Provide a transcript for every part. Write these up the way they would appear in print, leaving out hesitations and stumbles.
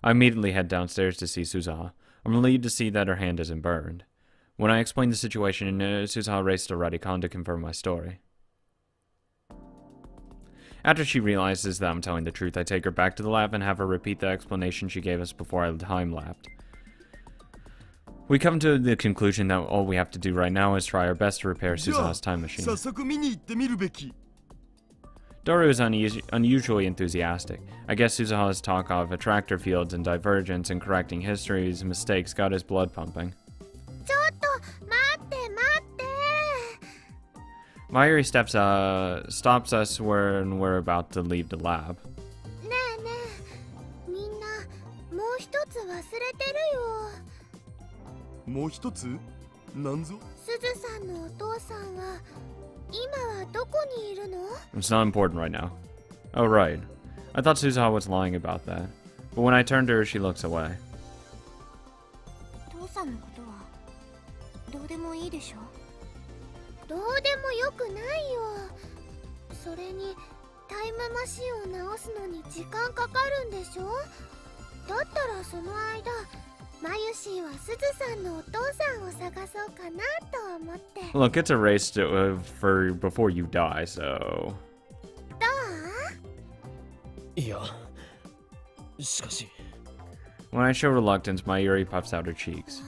I immediately head downstairs to see Suzaha. I'm relieved to see that her hand isn't burned. When I explain the situation, Suzaha races to Radicon to confirm my story. After she realizes that I'm telling the truth, I take her back to the lab and have her repeat the explanation she gave us before I time-lapped. We come to the conclusion that all we have to do right now is try our best to repair Suzaha's time machine. Doru is unusually enthusiastic. I guess Suzaha's talk of attractor fields and divergence and correcting history's mistakes got his blood pumping. Mayuri stops us when we're about to leave the lab. It's not important right now. Oh, right. I thought Suzaha was lying about that. But when I turn to her, she looks away. Look, it's a race for before you die, so... When I show reluctance, Mayuri puffs out her cheeks.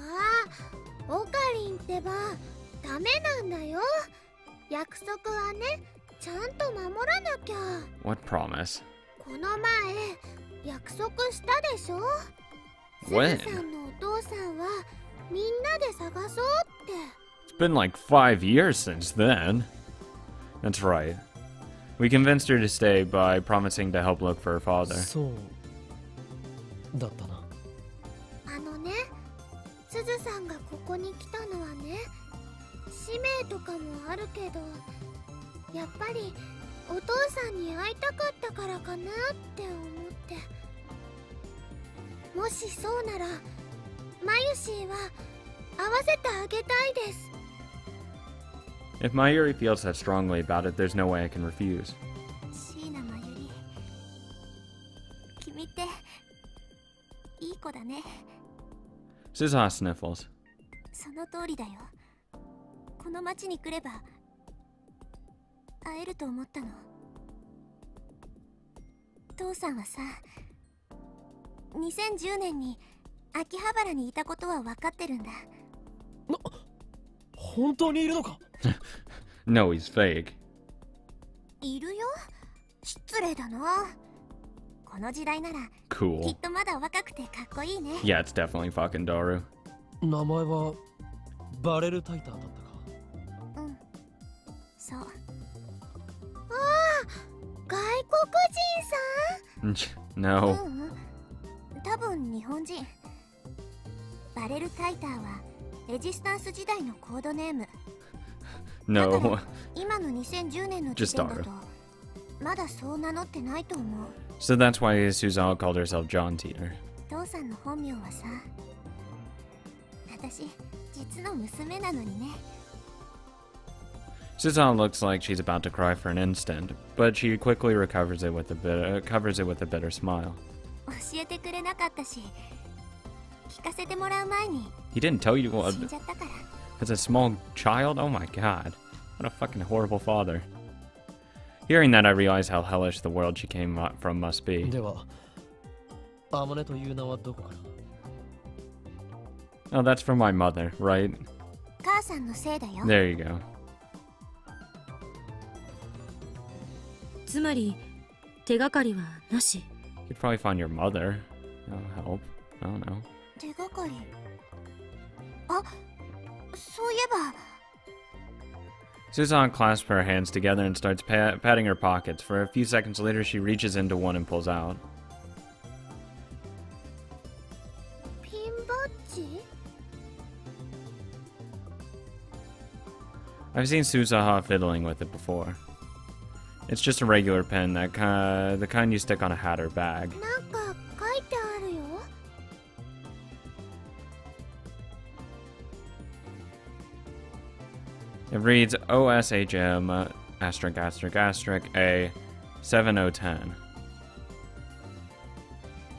What promise? When? It's been like 5 years since then. That's right. We convinced her to stay by promising to help look for her father. If Mayuri feels that strongly about it, there's no way I can refuse. Suzaha sniffles. No, he's fake. Cool. Yeah, it's definitely fucking Doru. No. No. Just Doru. So that's why Suzaha called herself John Teeter. Suzaha looks like she's about to cry for an instant, but she quickly covers it with a bitter smile. He didn't tell you what? As a small child? Oh my god. What a fucking horrible father. Hearing that, I realize how hellish the world she came from must be. Oh, that's from my mother, right? There you go. You'd probably find your mother. That'll help. I don't know. Suzaha clasps her hands together and starts patting her pockets. For a few seconds later, she reaches into one and pulls out. I've seen Suzaha fiddling with it before. It's just a regular pen, the kind you stick on a hat or bag. It reads OSHM asterisk asterisk asterisk A 7010.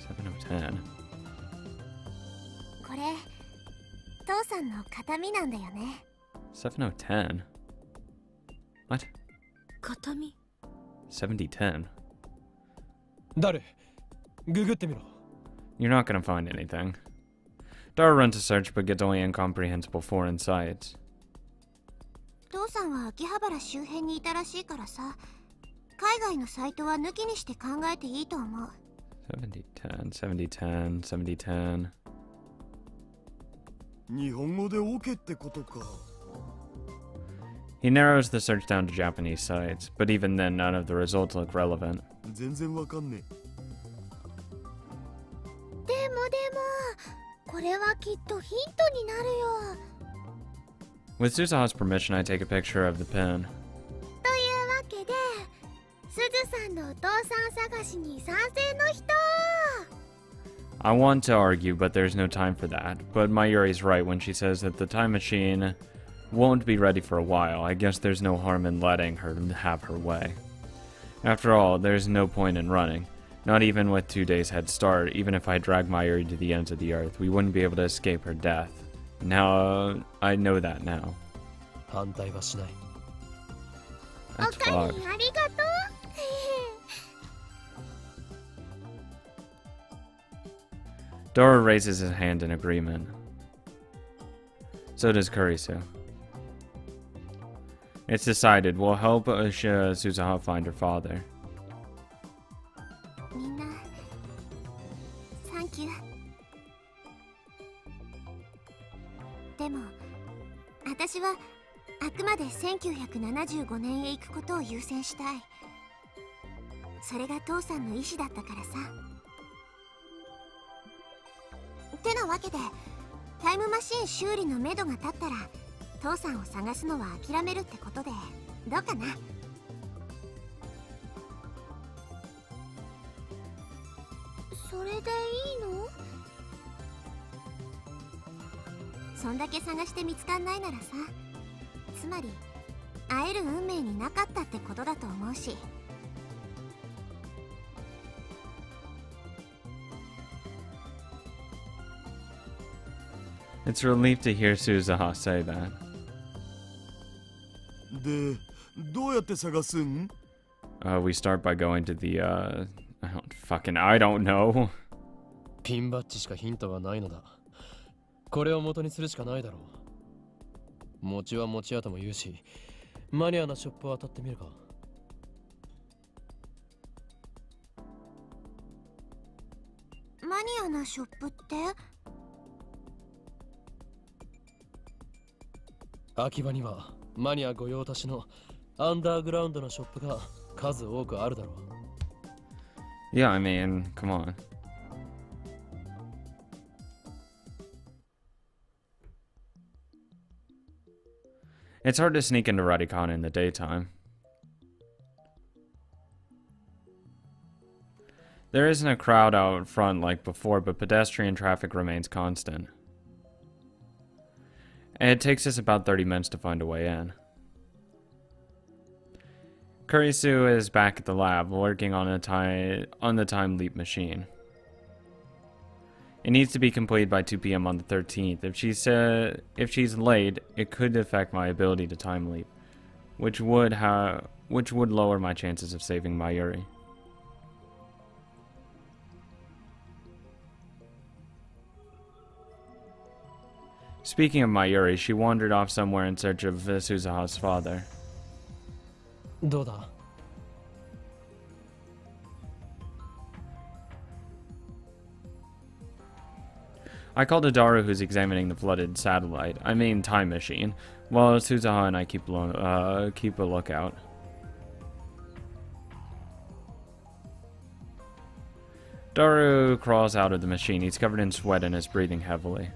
7010. れ父さんの形見なんだよね。7010? What? 形見 7010? 誰ググってみろ。 You're not gonna find anything. Dara runs a search but gets only incomprehensible foreign sites. 父さんは秋葉原周辺にいたらしいからさ、海外のサイトは抜きにして考えていいと思う。7010, 7010, 7010. 日本語で OK ってことか。 He narrows the search down to Japanese sites, but even then none of the results look relevant. 全然わかんねでもこれはきっとヒントになるよ。 With Suzaha's permission, I take a picture of the pin. というわけで、すずさんのお父さん探しに賛成の人。 I want to argue, but there's no time for that. But Mayuri's right when she says that the time machine won't be ready for a while. I guess there's no harm in letting her have her way. After all, there's no point in running. Not even with 2 days head start. Even if I drag Mayuri to the ends of the earth, we wouldn't be able to escape her death. Now, I know that now. 反対はしない。 That's おか fucked. みありがとう。Dora raises his hand in agreement. So does Kurisu. It's decided. We'll help Suzaha find her father. みんな、サンキュー。でも、私はあくまで1975年へ行くことを優先したい。それが父さんの意志だったからさ。てなわけで、タイムマシン修理のめどが立ったら、父さんを探すのは諦めるってことで、どうかな？それでいいの？そんだけ探して見つかんないならさ、つまり会える運命になかったってことだと思うし。It's a relief to hear Suzaha say that. で、どうやって探すん？ We start by going to the, I don't know. ピンバッジしかヒントがないのだ。これを元にするしかないだろう。餅は餅屋とも言うし、マニアなショップを当たってみるか。マニアなショップって？秋葉にはマニア御用達のアンダーグラウンドのショップが数多くあるだろう。Yeah, I mean, come on. It's hard to sneak into Radicon in the daytime. There isn't a crowd out front like before, but pedestrian traffic remains constant. And it takes us about 30 minutes to find a way in. Kurisu is back at the lab, working on the time leap machine. It needs to be completed by 2 p.m. on the 13th. If she's late, it could affect my ability to time leap, which would lower my chances of saving Mayuri. Speaking of Mayuri, she wandered off somewhere in search of Suzaha's father. どうだ？ I called Adaru, who's examining the flooded satellite, time machine, while Suzaha and I keep a lookout. Daru crawls out of the machine. He's covered in sweat and is breathing heavily.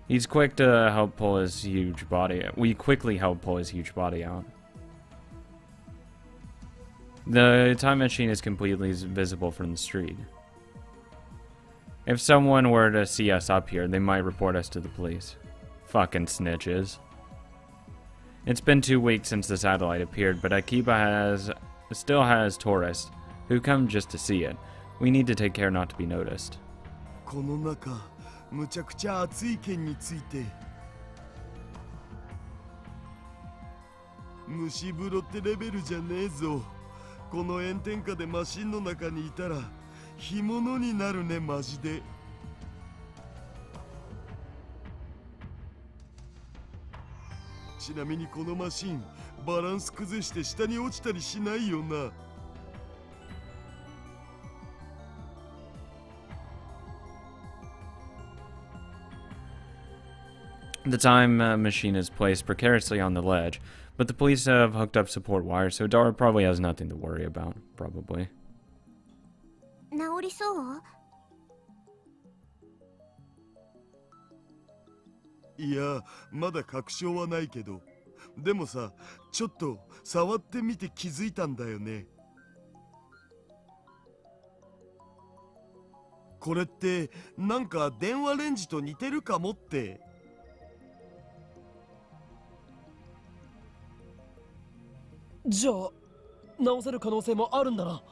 He's quick to help pull his huge body. We quickly help pull his huge body out. The time machine is completely visible from the street. If someone were to see us up here, they might report us to the police. Fucking snitches. It's been 2 weeks since the satellite appeared, but Akiba still has tourists who come just to see it. We need to take care not to be noticed. この中むちゃくちゃ熱い件について。蒸し風呂ってレベルじゃねえぞ。この炎天下でマシンの中にいたら干物になるね、マジで。ちなみにこのマシンバランス崩して下に落ちたりしないよな。The time machine is placed precariously on the ledge, but the police have hooked up support wires, so Dara probably has nothing to worry about, probably. 治りそう？いや、まだ確証はないけど、でもさ、ちょっと触ってみて気づいたんだよね。これってなんか電話レンジと似てるかもって。じゃあ直せる可能性もあるんだな。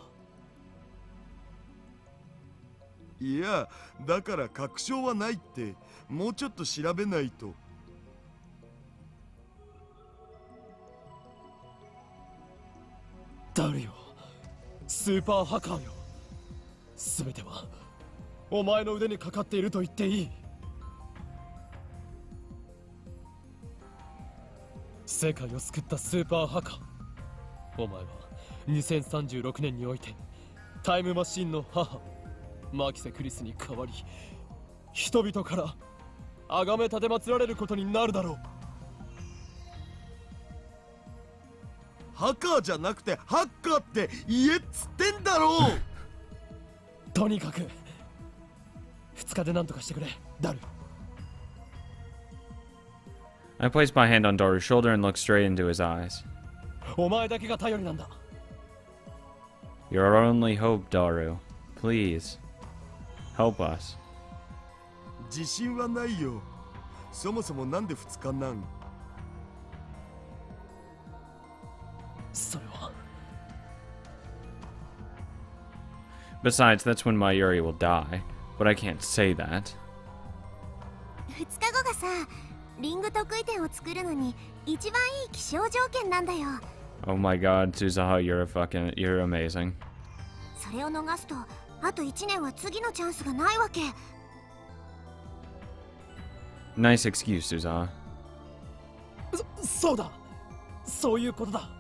いや、だから確証はないって。もうちょっと調べないと。ダルよ、スーパーハカーよ。全てはお前の腕にかかっていると言っていい。世界を救ったスーパーハカー。お前は2036年においてタイムマシンの母マキセ・クリスに代わり人々から崇め立てまつられることになるだろう。ハカーじゃなくてハッカーって言えっつってんだろう。とにかく2日で何とかしてくれ、ダル。I placed my hand on Daru's shoulder and looked straight into his eyes. お前だけが頼りなんだ。 You're our only hope, Daru. Please, help us. 自信はないよ。そもそもなんで2日なん？それは Besides, that's when my Yuri will die. But I can't say that. 2日後がさ、リング得意点を作るのに一番いい気象条件なんだよ。Oh my god, Suzaha, you're amazing. それを逃すとあと1年は次のチャンスがないわけ。 Nice excuse, Suzaha. そうだ、そういうことだ。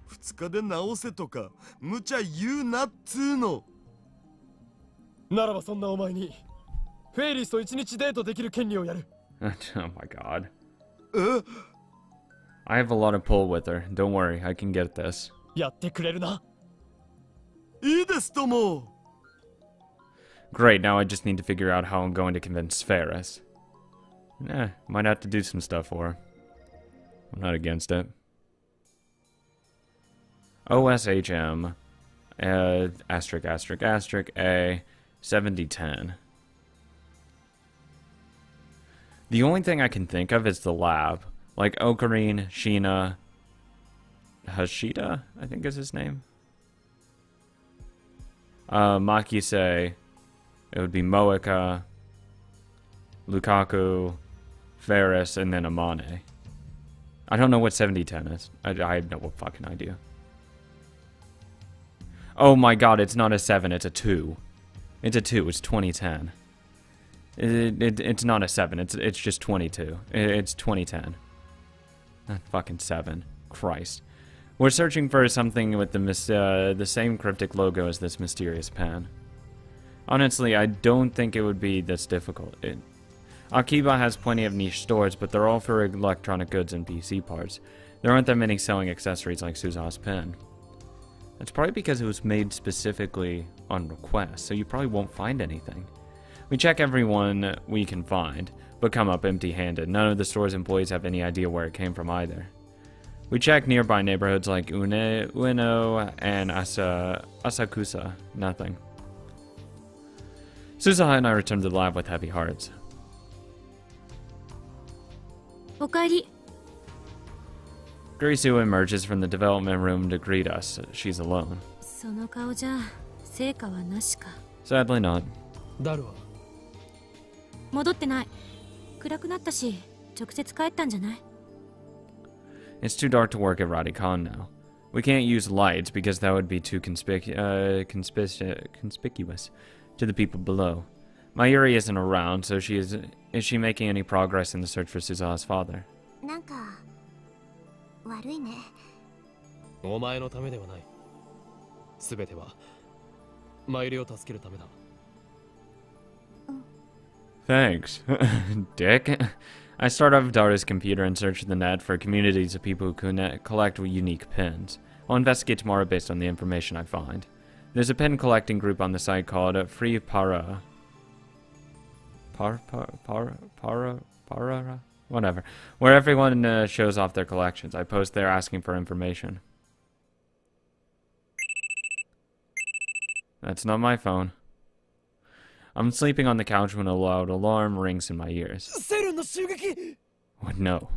2日で直せとか無茶言うなっつーの。ならばそんなお前にフェイリスと1日デートできる権利をやる。Oh my god. え？ I have a lot of pull with her. Don't worry, I can get this. やってくれるな。いいですとも。Great, now I just need to figure out how I'm going to convince Ferris. Might have to do some stuff for her. I'm not against it. OSHM asterisk asterisk asterisk A 7010. The only thing I can think of is the lab. Like Ocarine, Sheena, Hashida, I think is his name. Makise, it would be Moeka, Lukaku, Ferris, and then Amane. I don't know what 7010 is. I have no fucking idea. Oh my god, it's not a 7, it's a 2. It's a 2, it's 2010. It's not a 7, it's just 22. It's 2010. Not fucking 7. Christ. We're searching for something with the same cryptic logo as this mysterious pen. Honestly, I don't think it would be this difficult. Akiba has plenty of niche stores, but they're all for electronic goods and PC parts. There aren't that many selling accessories like Suza's pen. That's probably because it was made specifically on request, so you probably won't find anything. We check everyone we can find, but come up empty-handed. None of the store's employees have any idea where it came from either. We check nearby neighborhoods like Ueno and Asakusa. Nothing. Suzaha and I return to the lab with heavy hearts. おかえり。Kurisu emerges from the development room to greet us. She's alone. その顔じゃ成果はなしか。 Sadly not. ダルは戻ってない。暗くなったし、直接帰ったんじゃない？ It's too dark to work at Radicon now. We can't use lights because that would be too conspicuous to the people below. Mayuri isn't around, so is she making any progress in the search for Suzawa's father? なんか悪いね。お前のためではない。すべてはマユリを助けるためだ。Thanks, Dick. I start up Dara's computer and search the net for communities of people who collect unique pins. I'll investigate tomorrow based on the information I find. There's a pin collecting group on the site called Free Para. Whatever. Where everyone shows off their collections. I post there asking for information. That's not my phone. I'm sleeping on the couch when a loud alarm rings in my ears. What? No.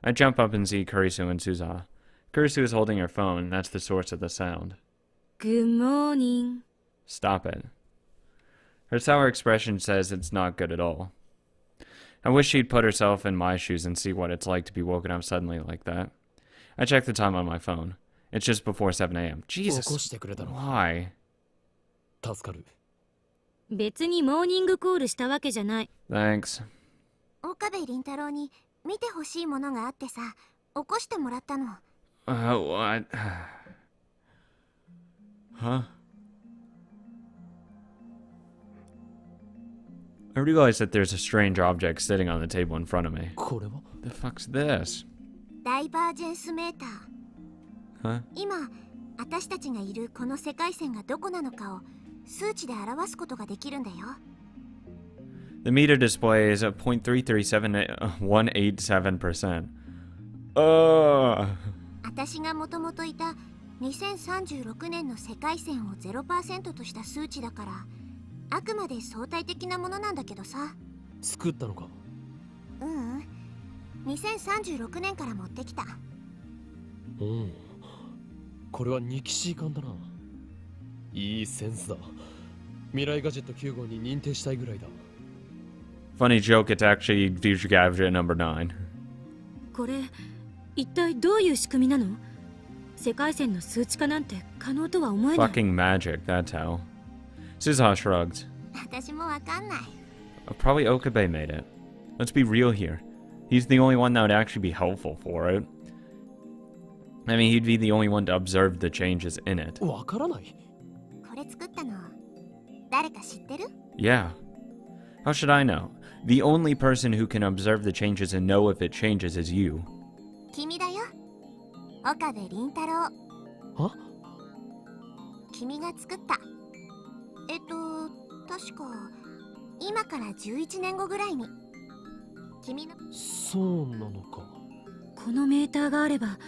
I jump up and see Kurisu and Suzawa. Kurisu is holding her phone, and that's the source of the sound. Good morning. Stop it. Her sour expression says it's not good at all. I wish she'd put herself in my shoes and see what it's like to be woken up suddenly like that. I check the time on my phone. It's just before 7 a.m. Jesus. Why? 助かる。別にモーニングコールしたわけじゃない。Thanks. 岡部倫太郎に見てほしいものがあってさ、起こしてもらったの。What? Huh? I realize that there's a strange object sitting on the table in front of me. これは The fuck's this? ダイバージェンスメーター。Huh? 今、私たちがいるこの世界線がどこなのかを数値で表すことができるんだよ。The meter display is at 0.337187%. 私がもともといた2036年の世界線を 0% とした数値だから、あくまで相対的なものなんだけどさ。作ったのか。ううん、2036年から持ってきた。うん。これはニキシー缶だな。いいセンスだ。未来ガジェット9号に認定したいぐらいだ。Funny joke, it's actually future gadget number 9. これ一体どういう仕組みなの？世界線の数値化なんて可能とは思えない。 Fucking magic, that's how. Suzawa shrugged. 私もわかんない。Probably Okabe made it. Let's be real here. He's the only one that would actually be helpful for it. I mean, he'd be the only one to observe the changes in it. わからない。これ作ったの誰か知ってる？ Yeah. How should I know? The only person who can observe the changes and know if it changes is you. 君だよ。岡部倫太郎。は？君が作った。確か今から11年後ぐらいに。君の。そうなのか。このメーターがあれば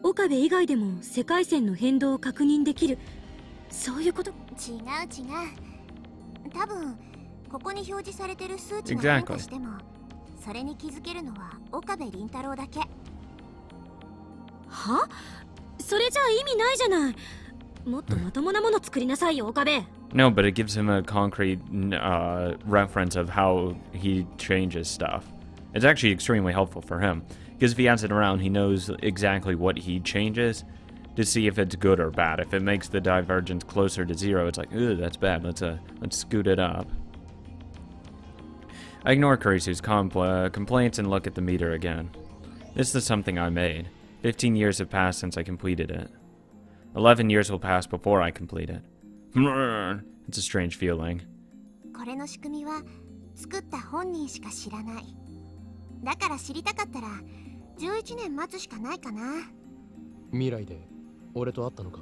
岡部以外でも世界線の変動を確認できる。そういうこと？違う。多分ここに表示されてる数値が変化しても、それに気づけるのは岡部倫太郎だけ。は？それじゃあ意味ないじゃない。もっとまともなもの作りなさいよ、岡部。No, but it gives him a concrete reference of how he changes stuff. It's actually extremely helpful for him, because if he has it around, he knows exactly what he changes to see if it's good or bad. If it makes the divergence closer to 0, it's like, ooh, that's bad. Let's scoot it up. I ignore Kurisu's complaints and look at the meter again. This is something I made. 15 years have passed since I completed it. 11 years will pass before I complete it. It's a strange feeling. これの仕組みは作った本人しか知らない。だから知りたかったら11年待つしかないかな。未来で俺と会ったのか。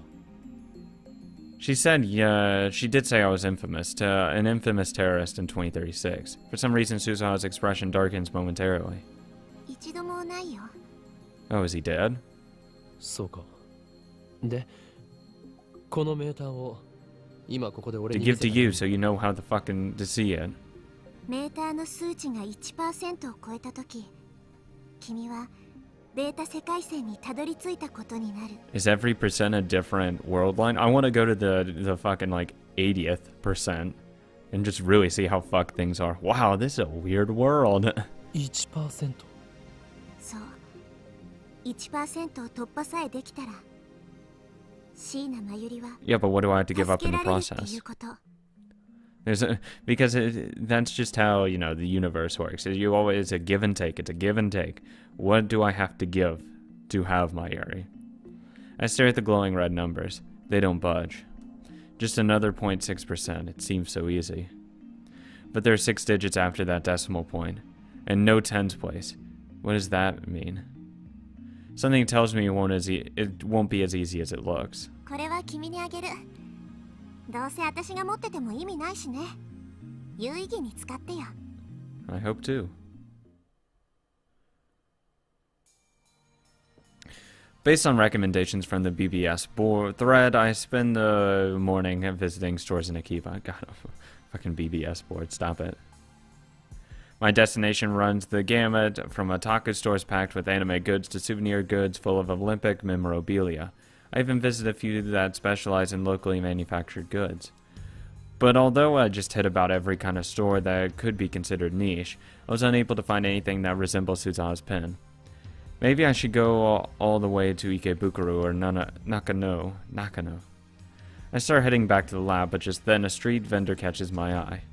She said, yeah, she did say I was infamous, an infamous terrorist in 2036. For some reason, Suzawa's expression darkens momentarily. 一度もないよ。Oh, is he dead? そうか。で、このメーターを今ここで俺 To に give to you so you know how to see it. メーターの数値が 1% を超えたとき、君はデータ世界線にたどり着いたことになる。 Is every percent a different world line? I want to go to the fucking like 80th percent and just really see how fucked things are. Wow, this is a weird world. 1%。そう、1% を突破さえできたら椎名真由里は Yeah, but what do I have to give 助 up け in the られるってい process? うこと。 Because that's just how, you know, the universe works. You always, it's a give and take. It's a give and take. What do I have to give to have my Yuri? I stare at the glowing red numbers. They don't budge. Just another 0.6%. It seems so easy. But there are 6 digits after that decimal point, and no tens place. What does that mean? Something tells me it won't be as easy as it looks. これは君にあげる。どうせ私が持ってても意味ないしね。有意義に使ってよ。 I hope too. Based on recommendations from the BBS board thread, I spend the morning visiting stores in Akiba. God, fucking BBS board, stop it. My destination runs the gamut from otaku stores packed with anime goods to souvenir goods full of Olympic memorabilia. I even visited a few that specialize in locally manufactured goods. But although I just hit about every kind of store that could be considered niche, I was unable to find anything that resembles Suzawa's pin. Maybe I should go all the way to Ikebukuro or Nakano. I start heading back to the lab, but just then a street vendor catches my eye.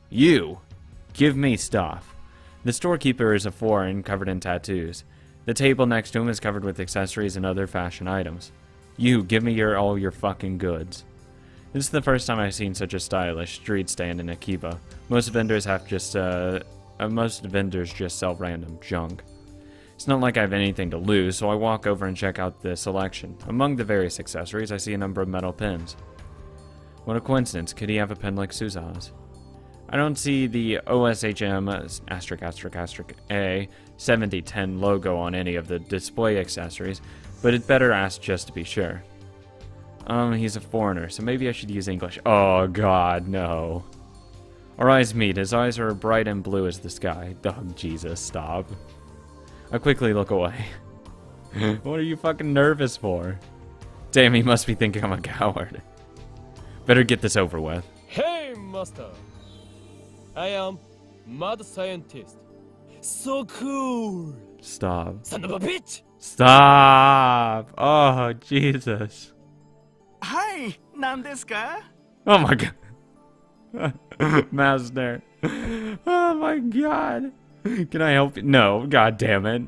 You! Give me stuff. The storekeeper is a foreign covered in tattoos. The table next to him is covered with accessories and other fashion items. You, give me all your fucking goods. This is the first time I've seen such a stylish street stand in Akiba. Most vendors just sell random junk. It's not like I have anything to lose, so I walk over and check out the selection. Among the various accessories, I see a number of metal pins. What a coincidence, could he have a pin like Suzawa's? I don't see the OSHM **A 7010 logo on any of the display accessories, but it's better asked just to be sure. He's a foreigner, so maybe I should use English. Oh god, no. Our eyes meet. His eyes are bright and blue as the sky. Oh, Jesus, stop. I quickly look away. What are you fucking nervous for? Damn, he must be thinking I'm a coward. Better get this over with. Hey, Master! I am mad scientist. So cool! Stop. Son of a bitch! Stop! Oh, Jesus. はい、何ですか? Oh my god. Master. Oh my god. Can I help you? No, god damn it.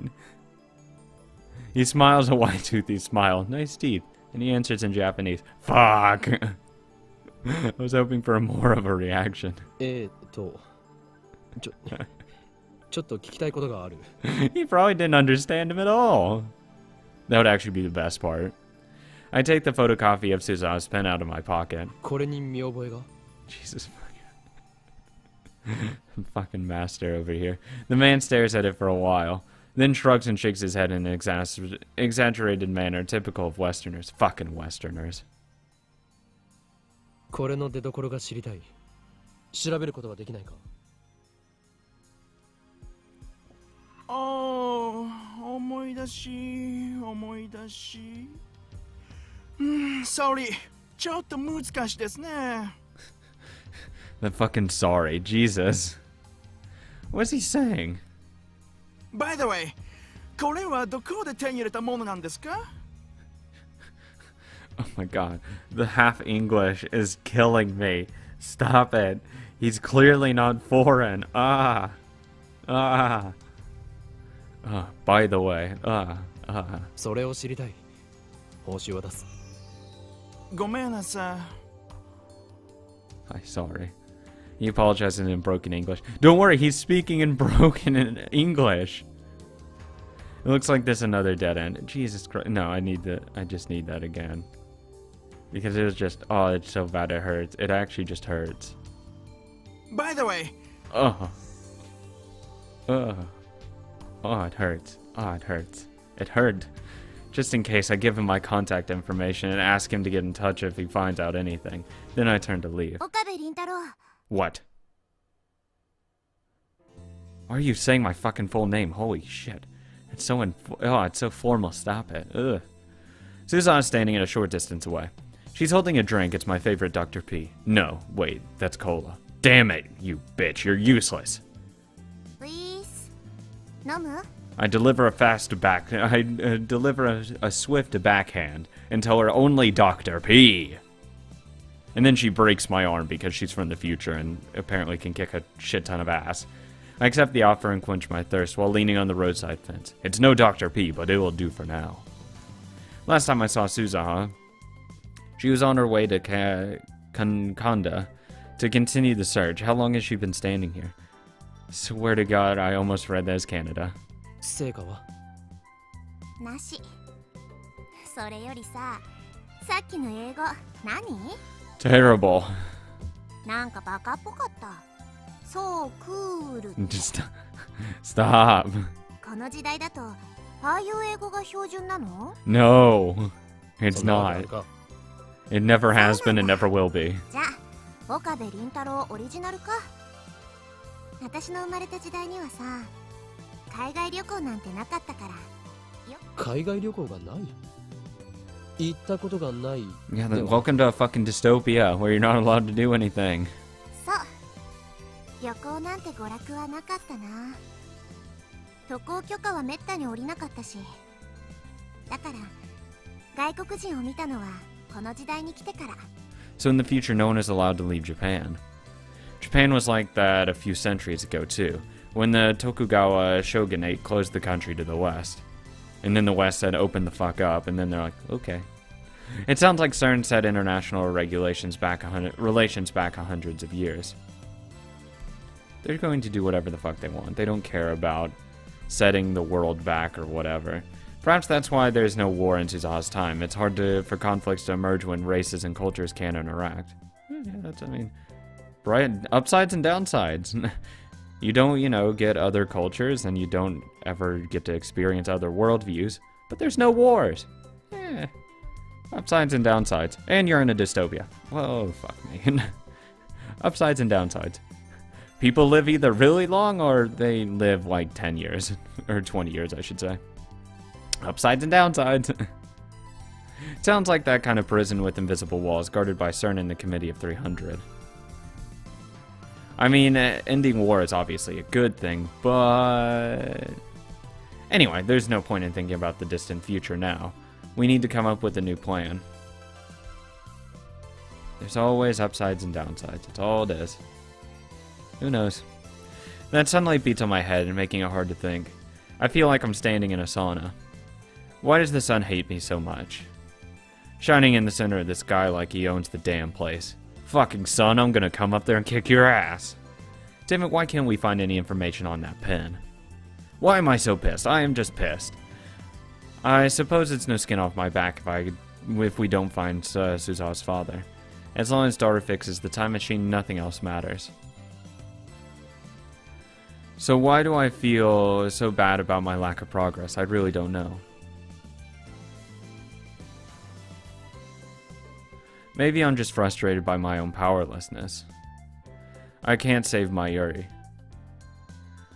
He smiles a wide-toothy smile. Nice teeth. And he answers in Japanese. Fuck. I was hoping for more of a reaction. ちょっと聞きたいことがある。 He probably didn't understand him at all. That would actually be the best part. I take the photocopy of Suzawa's pen out of my pocket. これに見覚えが? Jesus fucking... fucking master over here. The man stares at it for a while, then shrugs and shakes his head in an exaggerated manner typical of Westerners. Fucking Westerners. これの出所が知りたい。調べることはできないか? 思い出し。Sorry. ちょっと難しいですね。 The fucking sorry. Jesus. What's he saying? By the way, これはどこで手に入れたものなんですか? Oh my god. The half English is killing me. Stop it. He's clearly not foreign. By the way. それを知りたい。報酬は出す。ごめんなさい。Hi, sorry. He apologizes in broken English. Don't worry, he's speaking in broken English. It looks like there's another dead end. Jesus Christ. No, I just need that again. Because it was just, oh, it's so bad it hurts. It actually just hurts. By the way. Oh, it hurts. Oh, it hurts. It hurt. Just in case, I give him my contact information and ask him to get in touch if he finds out anything. Then I turn to leave. 岡部倫太郎。 What? Why are you saying my fucking full name? Holy shit. It's so it's so formal. Stop it. Ugh. Susan is standing at a short distance away. She's holding a drink. It's my favorite Dr. P. No, wait, that's cola. Damn it, you bitch. You're useless. Please. 飲む? I deliver a swift backhand and tell her only Dr. P. And then she breaks my arm because she's from the future and apparently can kick a shit ton of ass. I accept the offer and quench my thirst while leaning on the roadside fence. It's no Dr. P, but it will do for now. Last time I saw Suzaha, she was on her way to Kankanda to continue the search. How long has she been standing here? Swear to God, I almost read that as Canada. 成果はなし。それよりさ、さっきの英語何? Terrible. なんかバカっぽかった。そうクール。Just stop. この時代だとああいう英語が標準なの? No, it's そんなわけあ not. るか It never has been and never will be. じゃあ、岡部倫太郎オリジナルか。私の生まれた時代にはさ、海外旅行なんてなかったから。海外旅行がない行ったことがない Yeah, then welcome to a fucking dystopia where you're not allowed to do anything. そう。旅行なんて娯楽はなかったな。渡航許可はめったに下りなかったし。だから外国人を見たのはこの時代に来てから。So in the future, no one is allowed to leave Japan. Japan was like that a few centuries ago too, when the Tokugawa shogunate closed the country to the west. And then the west said open the fuck up, and then they're like, okay. It sounds like CERN set international relations back hundreds of years. They're going to do whatever the fuck they want. They don't care about setting the world back or whatever. Perhaps that's why there's no war in Suzaha's time. It's hard for conflicts to emerge when races and cultures can't interact. Yeah, that's, I mean, bright upsides and downsides. You don't, get other cultures, and you don't ever get to experience other worldviews. But there's no wars. Upsides and downsides. And you're in a dystopia. Whoa, fuck me. Upsides and downsides. People live either really long, or they live like 10 years. Or 20 years, I should say. Upsides and downsides. Sounds like that kind of prison with invisible walls, guarded by CERN and the Committee of 300. I mean, ending war is obviously a good thing, but... Anyway, there's no point in thinking about the distant future now. We need to come up with a new plan. There's always upsides and downsides. That's all it is. Who knows? That sunlight beats on my head and making it hard to think. I feel like I'm standing in a sauna. Why does the sun hate me so much? Shining in the center of the sky like he owns the damn place. Fucking sun, I'm gonna come up there and kick your ass. Damn it, why can't we find any information on that pen? Why am I so pissed? I am just pissed. I suppose it's no skin off my back if we don't find Suzaha's father. As long as Dara fixes the time machine, nothing else matters. So why do I feel so bad about my lack of progress? I really don't know. Maybe I'm just frustrated by my own powerlessness. I can't save my Yuri.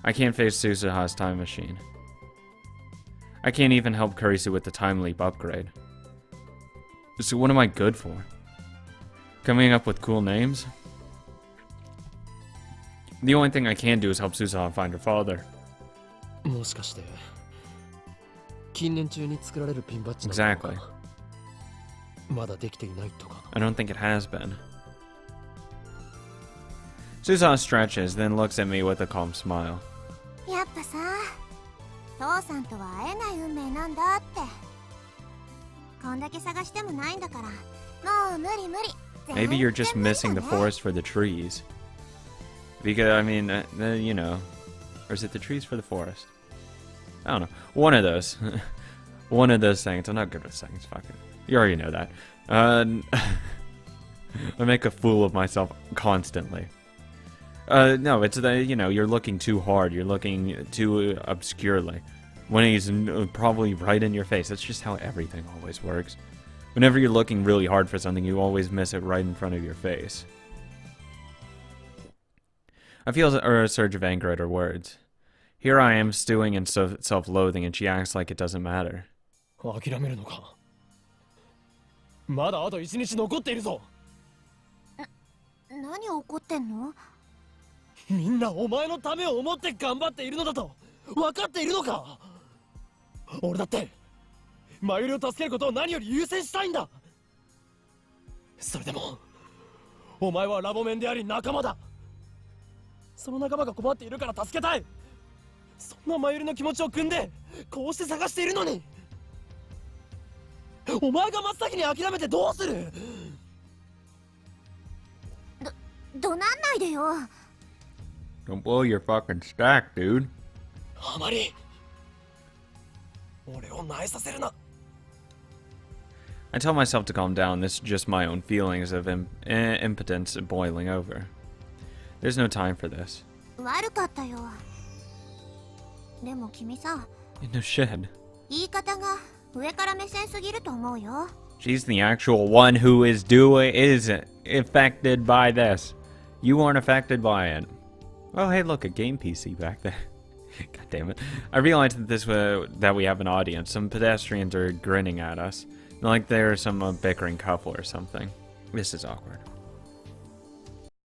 I can't face Suzaha's time machine. I can't even help Kurisu with the time leap upgrade. So what am I good for? Coming up with cool names? The only thing I can do is help Suzaha find her father. もしかして近年中に作られるピンバッジなのか Exactly. まだできていないとか I don't think it has been. Suzaha stretches, then looks at me with a calm smile. やっぱさ、父さんとは会えない運命なんだって。こんだけ探してもないんだから、もう無理無理。 Maybe you're just missing the forest for the trees. Because, I mean, or is it the trees for the forest? I don't know. One of those. One of those things. I'm not good with things. Fuck it. You already know that. I make a fool of myself constantly. No, it's the, you're looking too hard. You're looking too obscurely. When he's probably right in your face. That's just how everything always works. Whenever you're looking really hard for something, you always miss it right in front of your face. I feel a surge of anger at her words. Here I am stewing in self-loathing, and she acts like it doesn't matter. 諦めるのか。まだあと1日残っているぞ。何怒ってんの？みんなお前のためを思って頑張っているのだと分かっているのか。俺だってマユリを助けることを何より優先したいんだ。それでもお前はラボメンであり仲間だ。その仲間が困っているから助けたい。そんなマユリの気持ちを汲んでこうして探しているのに、お前が真っ先に諦めてどうする。怒鳴んないでよ。Don't blow your fucking stack, dude. あまり俺を萎えさせるな。I tell myself to calm down. This is just my own feelings of impotence boiling over. There's no time for this. 悪かったよ。でも君さ、 No shit. 言い方が上から目線すぎると思うよ。 She's the actual one who is affected by this. You aren't affected by it. Oh, hey, look, a game PC back there. God damn it. I realized that we have an audience. Some pedestrians are grinning at us. Like there's some bickering couple or something. This is awkward.